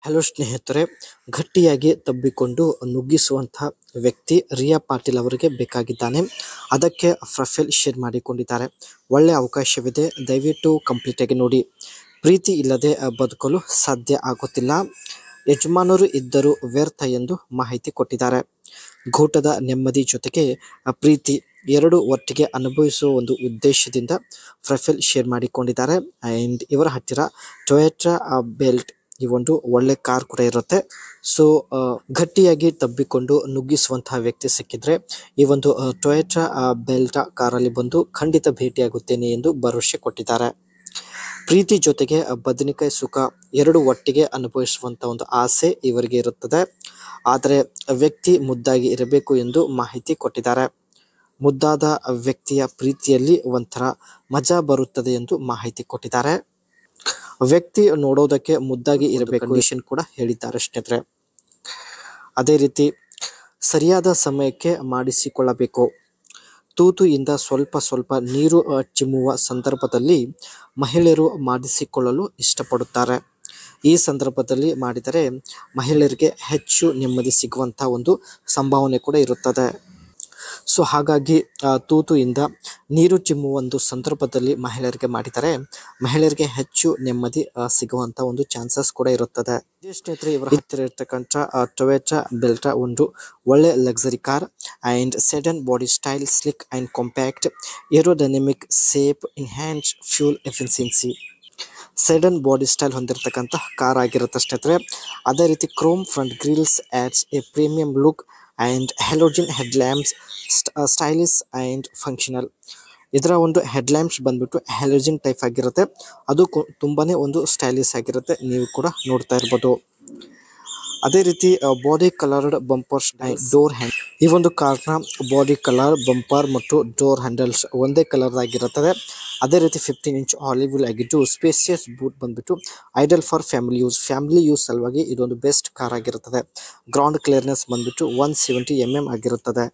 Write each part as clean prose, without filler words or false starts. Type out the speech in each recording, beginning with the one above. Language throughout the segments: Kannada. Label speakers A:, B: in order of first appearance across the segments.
A: ಹಲೋ ಸ್ನೇಹಿತರೆ, ಗಟ್ಟಿಯಾಗಿ ತಬ್ಬಿಕೊಂಡು ನುಗ್ಗಿಸುವಂತಹ ವ್ಯಕ್ತಿ ರಿಯಾ ಪಾಟೀಲ್ ಅವರಿಗೆ ಬೇಕಾಗಿದ್ದಾನೆ. ಅದಕ್ಕೆ ಪ್ರೊಫೈಲ್ ಶೇರ್ ಮಾಡಿಕೊಂಡಿದ್ದಾರೆ. ಒಳ್ಳೆ ಅವಕಾಶವಿದೆ, ದಯವಿಟ್ಟು ಕಂಪ್ಲೀಟ್ ಆಗಿ ನೋಡಿ. ಪ್ರೀತಿ ಇಲ್ಲದೆ ಬದುಕಲು ಸಾಧ್ಯ ಆಗುತ್ತಿಲ್ಲ, ಯಜಮಾನರು ಇದ್ದರೂ ವ್ಯರ್ಥ ಎಂದು ಮಾಹಿತಿ ಕೊಟ್ಟಿದ್ದಾರೆ. ಗೂಟದ ನೆಮ್ಮದಿ ಜೊತೆಗೆ ಪ್ರೀತಿ ಎರಡು ಒಟ್ಟಿಗೆ ಅನುಭವಿಸುವ ಒಂದು ಉದ್ದೇಶದಿಂದ ಪ್ರೊಫೈಲ್ ಶೇರ್ ಮಾಡಿಕೊಂಡಿದ್ದಾರೆ. ಆ್ಯಂಡ್ ಇವರ ಹತ್ತಿರ ಟೊಯೋಟಾ ಬೆಲ್ಟ್ ಈ ಒಂದು ಒಳ್ಳೆ ಕಾರ್ ಕೂಡ ಇರುತ್ತೆ. ಸೊ ಗಟ್ಟಿಯಾಗಿ ತಬ್ಬಿಕೊಂಡು ನುಗ್ಗಿಸುವಂತಹ ವ್ಯಕ್ತಿ ಸಿಕ್ಕಿದ್ರೆ ಈ ಒಂದು ಟೊಯೋಟಾ ಬೆಲ್ಟ್ ಕಾರಲ್ಲಿ ಬಂದು ಖಂಡಿತ ಭೇಟಿಯಾಗುತ್ತೇನೆ ಎಂದು ಭರವಸೆ ಕೊಟ್ಟಿದ್ದಾರೆ. ಪ್ರೀತಿ ಜೊತೆಗೆ ಬದನೆಕಾಯಿ ಸುಖ ಎರಡು ಒಟ್ಟಿಗೆ ಅನುಭವಿಸುವಂತ ಒಂದು ಆಸೆ ಇವರಿಗೆ ಇರುತ್ತದೆ. ಆದರೆ ವ್ಯಕ್ತಿ ಮುದ್ದಾಗಿ ಇರಬೇಕು ಎಂದು ಮಾಹಿತಿ ಕೊಟ್ಟಿದ್ದಾರೆ. ಮುದ್ದಾದ ವ್ಯಕ್ತಿಯ ಪ್ರೀತಿಯಲ್ಲಿ ಒಂಥರ ಮಜಾ ಬರುತ್ತದೆ ಎಂದು ಮಾಹಿತಿ ಕೊಟ್ಟಿದ್ದಾರೆ. ವ್ಯಕ್ತಿ ನೋಡೋದಕ್ಕೆ ಮುದ್ದಾಗಿ ಇರಬೇಕು ಕಂಡೀಷನ್ ಕೂಡ ಹೇಳಿದ್ದಾರೆ ಸ್ನೇಹಿತರೆ. ಅದೇ ರೀತಿ ಸರಿಯಾದ ಸಮಯಕ್ಕೆ ಮಾಡಿಸಿಕೊಳ್ಳಬೇಕು. ತೂತುಯಿಂದ ಸ್ವಲ್ಪ ನೀರು ಚಿಮ್ಮುವ ಸಂದರ್ಭದಲ್ಲಿ ಮಹಿಳೆಯರು ಮಾಡಿಸಿಕೊಳ್ಳಲು ಇಷ್ಟಪಡುತ್ತಾರೆ. ಈ ಸಂದರ್ಭದಲ್ಲಿ ಮಾಡಿದರೆ ಮಹಿಳೆಯರಿಗೆ ಹೆಚ್ಚು ನೆಮ್ಮದಿ ಸಿಗುವಂತಹ ಒಂದು ಸಂಭಾವನೆ ಕೂಡ ಇರುತ್ತದೆ. ಸೊ ಹಾಗಾಗಿ ತೂತುಯಿಂದ ನೀರು ಚಿಮ್ಮುವ ಒಂದು ಸಂದರ್ಭದಲ್ಲಿ ಮಹಿಳೆಯರಿಗೆ ಮಾಡಿದರೆ ಮಹಿಳೆಯರಿಗೆ ಹೆಚ್ಚು ನೆಮ್ಮದಿ ಸಿಗುವಂತ ಒಂದು ಚಾನ್ಸಸ್ ಕೂಡ ಇರುತ್ತದೆ. ಸ್ನೇಹಿತರೆ, ಇವರ ಹತ್ತಿರ ಇರ್ತಕ್ಕಂಥ ಟೊಯೋಟಾ ಬೆಲ್ಟ್ ಒಂದು ಒಳ್ಳೆ luxury car and sedan body style, sleek and compact, aerodynamic shape, enhance fuel efficiency. Sedan body style ಹೊಂದಿರತಕ್ಕಂಥ ಕಾರ್ ಆಗಿರುತ್ತೆ ಸ್ನೇಹಿತರೆ. ಅದೇ ರೀತಿ chrome front grills adds a premium look and halogen head lamps, stylish and functional. ಇದರ ಒಂದು ಹೆಡ್ ಲ್ಯಾಂಪ್ಸ್ ಬಂದ್ಬಿಟ್ಟು ಹೆಲೋಜನ್ ಟೈಪ್ ಆಗಿರುತ್ತೆ. ಅದು ತುಂಬಾನೇ ಒಂದು ಸ್ಟೈಲಿಶ್ ಆಗಿರುತ್ತೆ, ನೀವು ಕೂಡ ನೋಡ್ತಾ ಇರ್ಬೋದು. ಅದೇ ರೀತಿ body coloured bumpers, door hand. ಈ ಒಂದು ಕಾರ್ನ ಬಾಡಿ ಕಲರ್, ಬಂಪರ್ ಮತ್ತು ಡೋರ್ ಹ್ಯಾಂಡಲ್ಸ್ ಒಂದೇ ಕಲರ್ ಆಗಿರುತ್ತದೆ. ಅದೇ ರೀತಿ 15 ಇಂಚ್ ಆಲಿವ್ ಆಗಿದ್ದು ಸ್ಪೇಸಿಯಸ್ ಬೂಟ್ ಬಂದ್ಬಿಟ್ಟು ಐಡಲ್ ಫಾರ್ ಫ್ಯಾಮಿಲಿ ಯೂಸ್ ಸಲುವಾಗಿ ಇದೊಂದು ಬೆಸ್ಟ್ ಕಾರ್ ಆಗಿರುತ್ತದೆ. ಗ್ರೌಂಡ್ ಕ್ಲಿಯರ್ನೆಸ್ ಬಂದ್ಬಿಟ್ಟು 170 mm ಆಗಿರುತ್ತದೆ.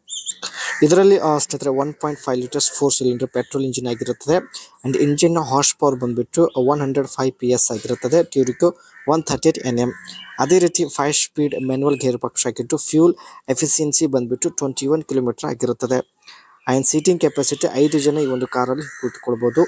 A: ಇದರಲ್ಲಿ ಸ್ನೇಹಿತರೆ 1.5 ಲೀಟರ್ಸ್ 4 ಸಿಲಿಂಡರ್ ಪೆಟ್ರೋಲ್ ಇಂಜಿನ್ ಆಗಿರುತ್ತದೆ. ಅಂಡ್ ಇಂಜಿನ್ ಹಾರ್ಸ್ ಪವರ್ ಬಂದ್ಬಿಟ್ಟು 105 PS ಆಗಿರುತ್ತದೆ. ಟ್ಯೂರಿಕೋ 138 Nm. ಅದೇ ರೀತಿ 5 ಸ್ಪೀಡ್ ಮ್ಯಾನುವಲ್ ಗೇರ್ ಬಾಕ್ಸ್ ಆಗಿದ್ದು ಫ್ಯೂಲ್ ಎಫಿಷಿಯನ್ಸಿ ಬಂದ್ಬಿಟ್ಟು 21 km ಆಗಿರುತ್ತದೆ. ಅಂಡ್ ಸೀಟಿಂಗ್ ಕೆಪಾಸಿಟಿ 5 ಜನ ಈ ಒಂದು ಕಾರಲ್ಲಿ ಕುಳಿತುಕೊಳ್ಬಹುದು.